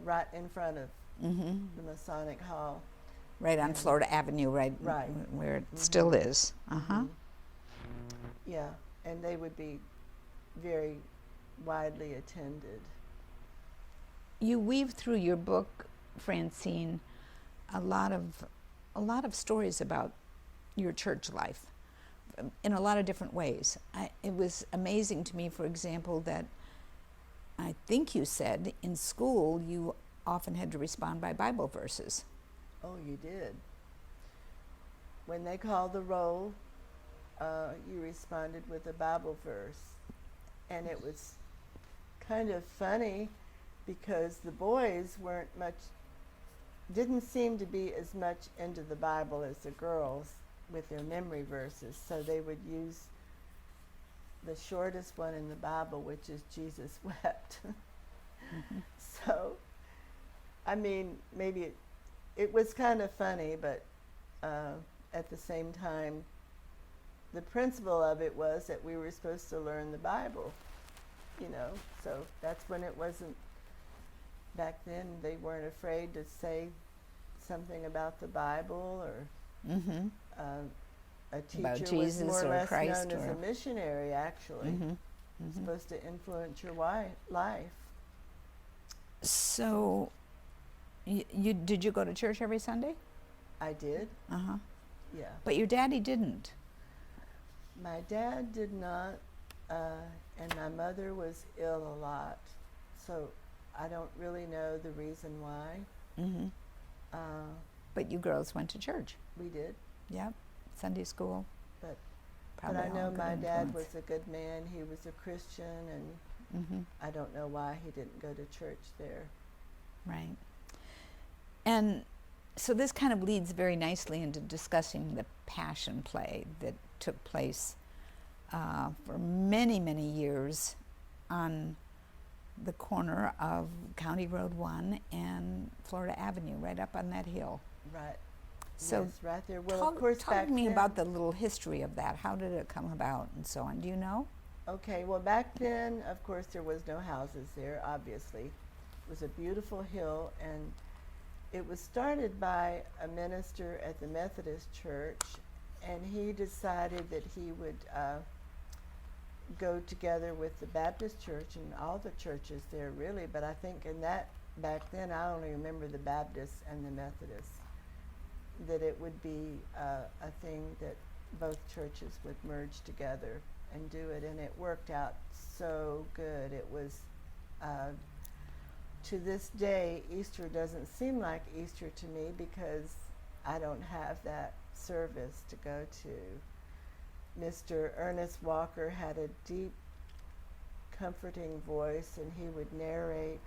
right in front of the Masonic Hall. Right on Florida Avenue, right where it still is. Uh-huh. Yeah, and they would be very widely attended. You weave through your book, Francine, a lot of stories about your church life in a lot of different ways. It was amazing to me, for example, that I think you said in school you often had to respond by Bible verses. Oh, you did. When they called the roll, you responded with a Bible verse. And it was kind of funny because the boys didn't seem to be as much into the Bible as the girls with their memory verses. So they would use the shortest one in the Bible, which is Jesus wept. So, I mean, maybe it was kind of funny, but at the same time, the principle of it was that we were supposed to learn the Bible, so that's when it wasn't, back then they weren't afraid to say something about the Bible, or a teacher was more or less Christ known as a missionary, actually. Supposed to influence your life. So, did you go to church every Sunday? I did. Uh-huh. Yeah. But your daddy didn't. My dad did not, and my mother was ill a lot, so I don't really know the reason why. But you girls went to church. We did. Yep. Sunday school. But Probably I know all good my dad influence. was a good man. He was a Christian, and I don't know why he didn't go to church there. Right. And so this kind of leads very nicely into discussing the Passion Play that took place for many, many years on the corner of County Road 1 and Florida Avenue, right up on that hill. Right. So yes, right there. Well, of course, talk back to me then, about the little history of that. How did it come about and so on? Do you know? Okay, well, back then, of course, there was no houses there, obviously. It was a beautiful hill, and it was started by a minister at the Methodist Church, and he decided that he would go together with the Baptist Church and all the churches there, really. But I think in that, back then, I only remember the Baptists and the Methodists, that it would be a thing that both churches would merge together and do it, and it worked out so good. It was, to this day, Easter doesn't seem like Easter to me because I don't have that service to go to. Mr. Ernest Walker had a deep, comforting voice, and he would narrate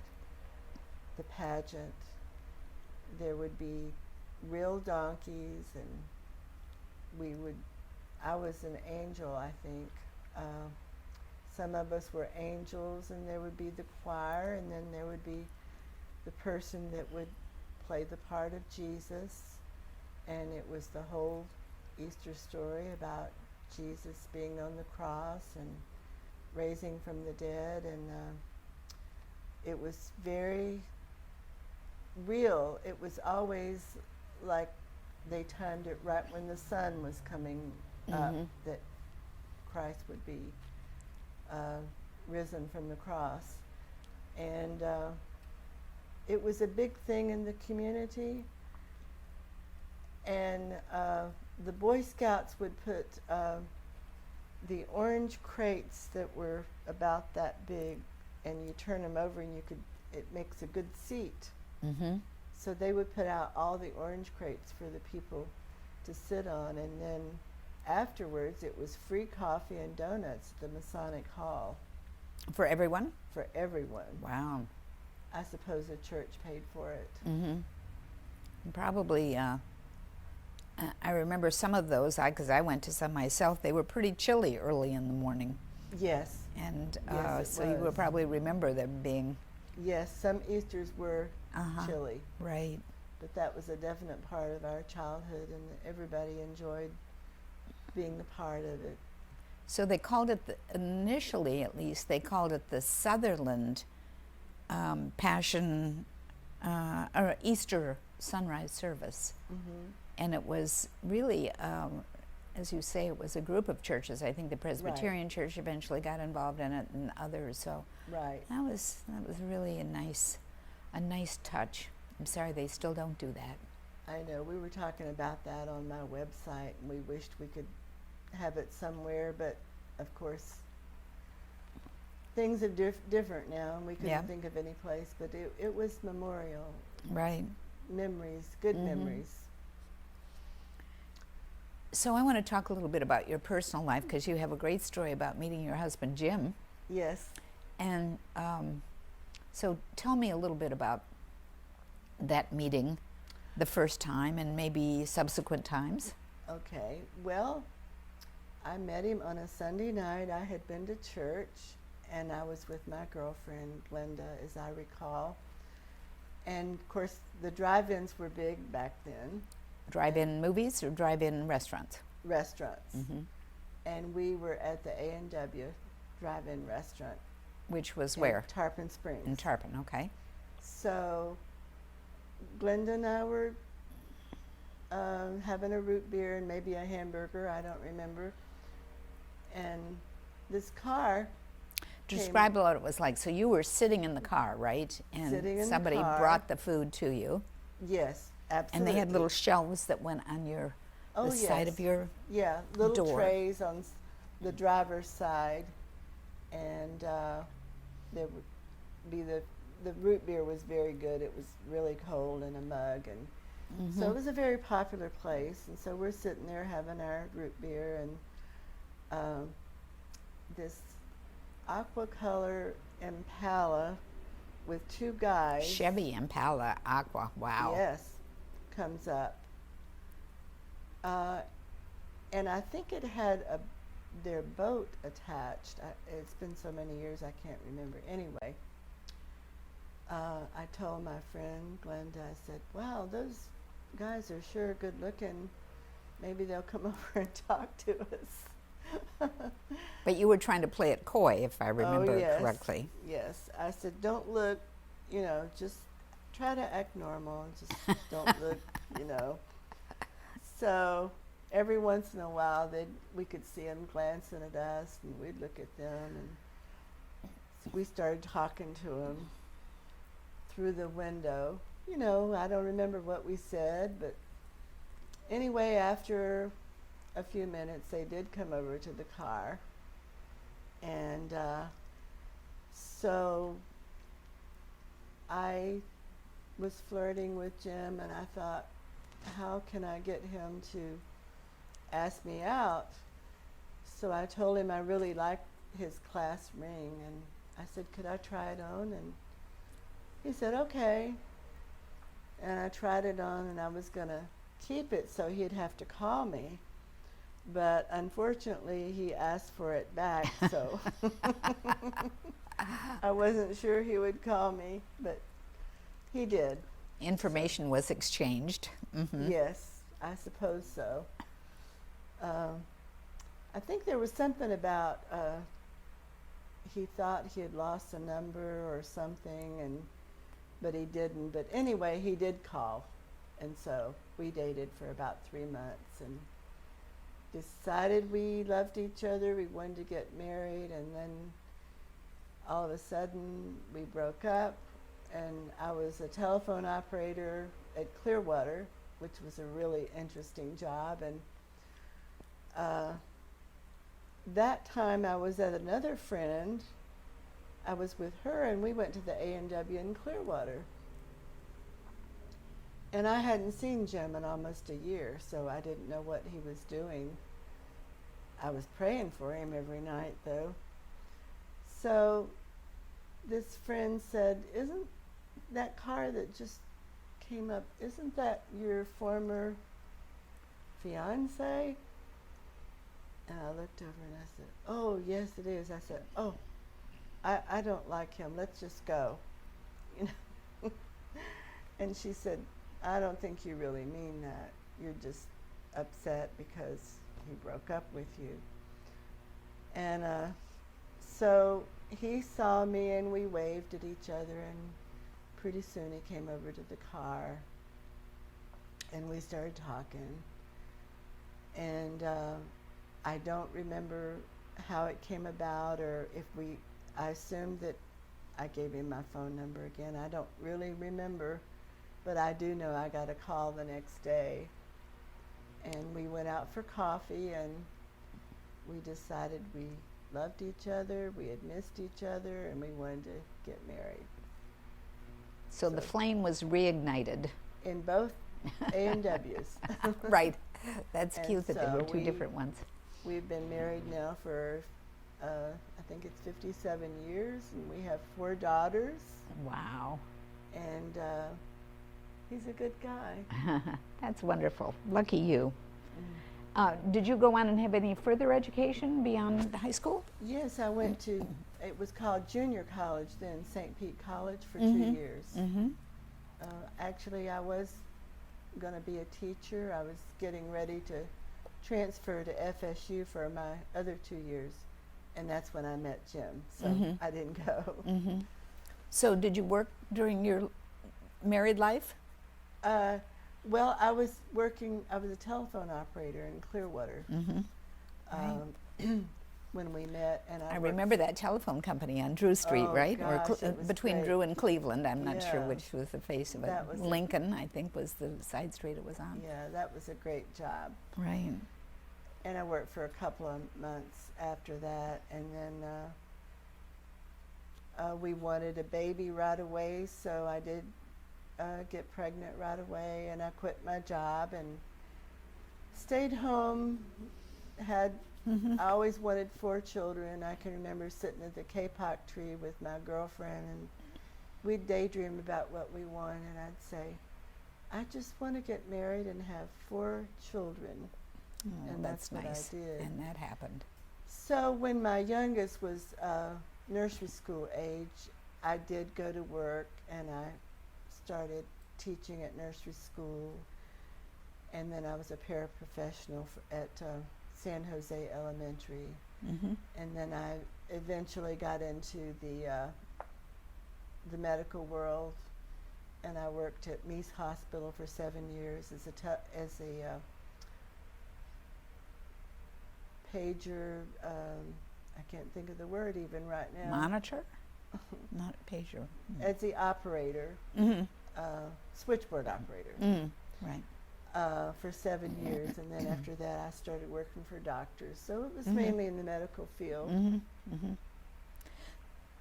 the pageant. There would be real donkeys, and I was an angel, I think. Some of us were angels, and there would be the choir, and then there would be the person that would play the part of Jesus, and it was the whole Easter story about Jesus being on the cross and raising from the dead, and it was very real. It was always like they timed it right when the sun was coming up, that Christ would be risen from the cross. And it was a big thing in the community. And the Boy Scouts would put the orange crates that were about that big, and you turn them over and it makes a good seat. Mm-hmm. So they would put out all the orange crates for the people to sit on, and then afterwards it was free coffee and donuts at the Masonic Hall For everyone? for everyone. Wow. I suppose the church paid for it. Mm-hmm. Probably, I remember some of those, because I went to some myself, they were pretty chilly early in the morning. Yes. And Yes, it so you will was. probably remember them being Yes, some Easters were Uh-huh. chilly, right. but that was a definite part of our childhood, and everybody enjoyed being a part of it. So they called it, initially at least, they called it the Sutherland Passion or Easter Sunrise Service. Mm-hmm. And it was really, as you say, it was a group of churches. I think the Presbyterian Church eventually got involved in it, and others. So Right. that was really a nice touch. I'm sorry they still don't do that. I know. We were talking about that on my website, and we wished we could have it somewhere, but of course, things are different now, and we couldn't Yeah. think of any place. But it was memorial Right. memories, good Mhm. memories. So I want to talk a little bit about your personal life, because you have a great story about meeting your husband, Jim. Yes. And so tell me a little bit about that meeting the first time and maybe subsequent times. Okay. Well, I met him on a Sunday night. I had been to church, and I was with my girlfriend, Glenda, as I recall. And of course, the drive-ins were big back then, Drive-in movies or drive-in restaurants? restaurants. Mm-hmm. And we were at the A&W drive-in restaurant. Which was in where? Tarpon Springs. In Tarpon, okay. So Glenda and I were having a root beer and maybe a hamburger, I don't remember. And this car Describe what it was like. So you were sitting in the car, right? And Sitting in the somebody car. brought the food to you. yes, And absolutely. they had little shelves that went on the side of your... Yeah, little door. trays on the driver's side, and there would be the root beer was very good. It was really cold in a mug, and so it was a very popular place. And so we're sitting there having our root beer, and this aqua color Impala with two guys. Chevy Impala Aqua, wow. Yes, comes up. And I think it had their boat attached. It's been so many years I can't remember. Anyway, I told my friend Glenda, I said, wow, those guys are sure good looking. Maybe they'll come over and talk to us. But you were trying to play it coy, if I remember Oh, yes. correctly. Yes. I said, don't look, just try to act normal and just don't look, So every once in a while, we could see them glancing at us, and we'd look at them, and we started talking to them through the window. I don't remember what we said, but anyway, after a few minutes, they did come over to the car. And so I was flirting with Jim, and I thought, how can I get him to ask me out? So I told him I really liked his class ring, and I said, could I try it on? And he said, okay. And I tried it on, and I was going to keep it so he'd have to call me. But unfortunately, he asked for it back, so I wasn't sure he would call me, but he did. Information was exchanged. Mm-hmm. Yes, I suppose so. I think there was something about he thought he had lost a number or something, but he didn't. But anyway, he did call, and so we dated for about 3 months and decided we loved each other. We wanted to get married, and then all of a sudden we broke up, and I was a telephone operator at Clearwater, which was a really interesting job. And that time I was at another friend. I was with her, and we went to the A&W in Clearwater. And I hadn't seen Jim in almost a year, so I didn't know what he was doing. I was praying for him every night, though. So this friend said, "Isn't that car that just came up, isn't that your former fiance?" And I looked over and I said, "Oh, yes, it is." I said, "Oh, I don't like him. Let's just go." You know? And she said, "I don't think you really mean that. You're just upset because he broke up with you." And so he saw me, and we waved at each other, and pretty soon he came over to the car, and we started talking. And I don't remember how it came about, or if I assumed that I gave him my phone number again. I don't really remember, but I do know I got a call the next day, and we went out for coffee, and we decided we loved each other, we had missed each other, and we wanted to get married. So the flame was reignited. In both A&Ws. Right. That's And cute that there so were two different ones. We've been married now for, I think it's 57 years, and we have 4 daughters, Wow. and he's a good guy. That's wonderful. Lucky you. Did you go on and have any further education beyond high school? Yes, I went to, it was called junior college then, St. Pete College, for 2 years. Mm-hmm. Actually, I was going to be a teacher. I was getting ready to transfer to FSU for my other 2 years, and that's when I met Jim, so I didn't go. Mm-hmm. So did you work during your married life? Well, I was a telephone operator in Clearwater when we met, and I remember that telephone company on Drew Street, Oh, right? gosh, it was between great. Drew and Cleveland. I'm not sure Yeah. which was the face of it. That was Lincoln, I think, was the side street it was on. Yeah, that was a great job. Right. And I worked for a couple of months after that, and then we wanted a baby right away, so I did get pregnant right away, and I quit my job and stayed home. I always wanted 4 children. I can remember sitting at the kapok tree with my girlfriend, and we'd daydream about what we wanted, and I'd say, "I just want to get married and have 4 children." Oh, And that's what I nice. did. And that happened. So when my youngest was nursery school age, I did go to work, and I started teaching at nursery school, and then I was a paraprofessional at San Jose Elementary, and then I eventually got into the medical world, and I worked at Meese Hospital for 7 years as a pager. I can't think of the word even right now. Monitor? Not pager. As the operator, switchboard operator, Right. for 7 years, and then after that I started working for doctors. So it was mainly in the medical field.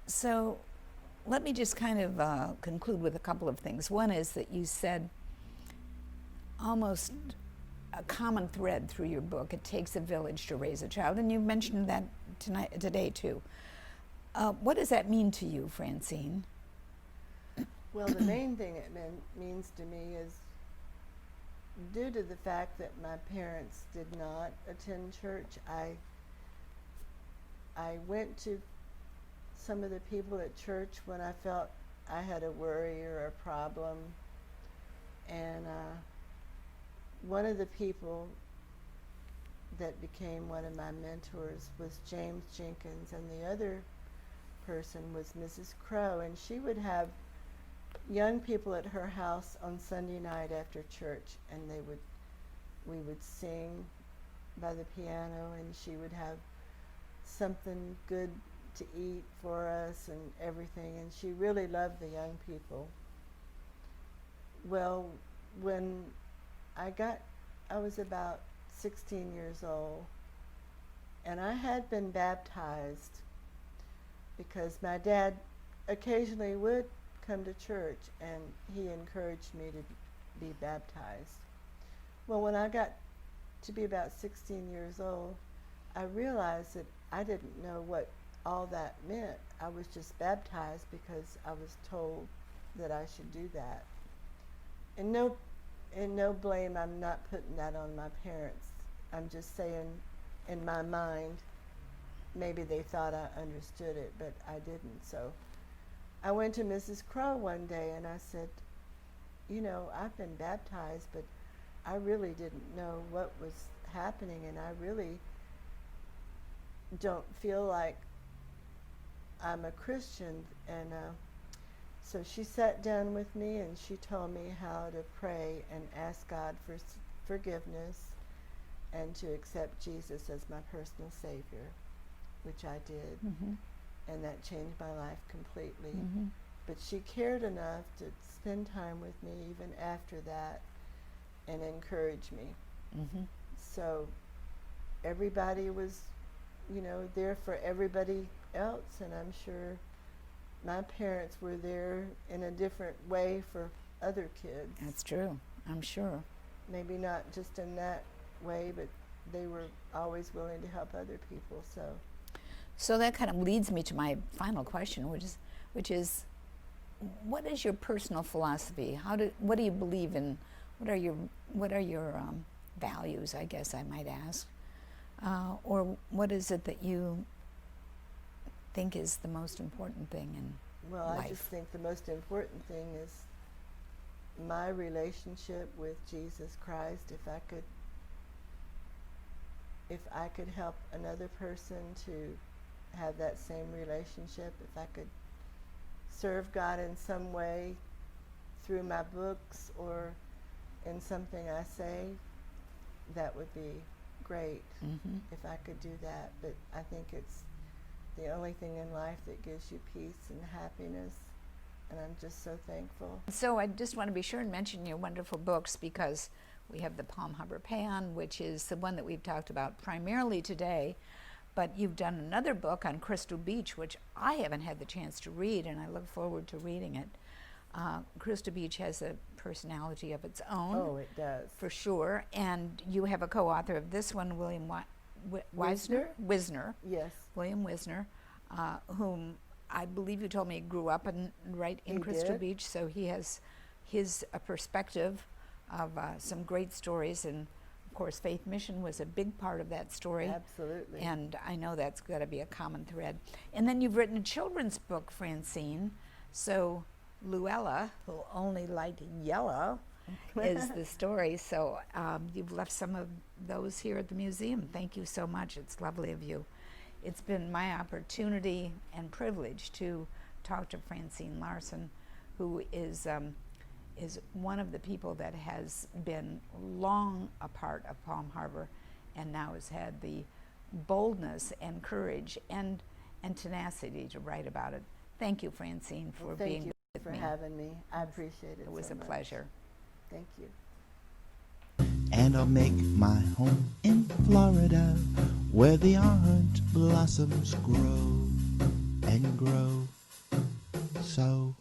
So let me just kind of conclude with a couple of things. One is that you said almost a common thread through your book, it takes a village to raise a child, and you mentioned that today too. What does that mean to you, Francine? Well, the main thing it means to me is due to the fact that my parents did not attend church, I went to some of the people at church when I felt I had a worry or a problem, and one of the people that became one of my mentors was James Jenkins, and the other person was Mrs. Crow, and she would have young people at her house on Sunday night after church, and we would sing by the piano, and she would have something good to eat for us and everything, and she really loved the young people. Well, when I was about 16 years old, and I had been baptized because my dad occasionally would come to church, and he encouraged me to be baptized. Well, when I got to be about 16 years old, I realized that I didn't know what all that meant. I was just baptized because I was told that I should do that. And no blame, I'm not putting that on my parents. I'm just saying, in my mind, maybe they thought I understood it, but I didn't. So I went to Mrs. Crow one day and I said, you know, I've been baptized, but I really didn't know what was happening, and I really don't feel like I'm a Christian. And so she sat down with me and she told me how to pray and ask God for forgiveness and to accept Jesus as my personal Savior, which I did. Mm-hmm. And that changed my life completely. Mm-hmm. But she cared enough to spend time with me even after that and encourage me. Mm-hmm. So everybody was, you know, there for everybody else, and I'm sure my parents were there in a different way for other kids. That's true, I'm sure. Maybe not just in that way, but they were always willing to help other people. So that kind of leads me to my final question, which is, what is your personal philosophy? What do you believe in? What are your values, I guess I might ask, or what is it that you think is the most important thing in Well, life? I just think the most important thing is my relationship with Jesus Christ. If I could help another person to have that same relationship, if I could serve God in some way through my books or in something I say, that would be great. Mm-hmm. If I could do that. But I think it's the only thing in life that gives you peace and happiness, and I'm just so thankful. So I just want to be sure and mention your wonderful books, because we have the Palm Harbor Pan, which is the one that we've talked about primarily today, but you've done another book on Crystal Beach, which I haven't had the chance to read, and I look forward to reading it. Crystal Beach has a personality of its own. Oh, it does. For sure. And you have a co-author of this one, William Wisner? Yes. William Wisner, whom I believe you told me grew up right in Crystal did. Beach, so he has his perspective of some great stories, and of course Faith Mission was a big part of that story. Absolutely. And I know that's got to be a common thread. And then you've written a children's book, Francine, so Luella, who only liked yellow, is the story. So you've left some of those here at the museum. Thank you so much. It's lovely of you. It's been my opportunity and privilege to talk to Francine Larson, who is one of the people that has been long a part of Palm Harbor and now has had the boldness and courage and tenacity to write about it. Thank you, Francine, for being with me. Thank you for having me. I appreciate it. It was so a much. pleasure. Thank you. And I'll make my home in Florida, where the orange blossoms grow and grow. So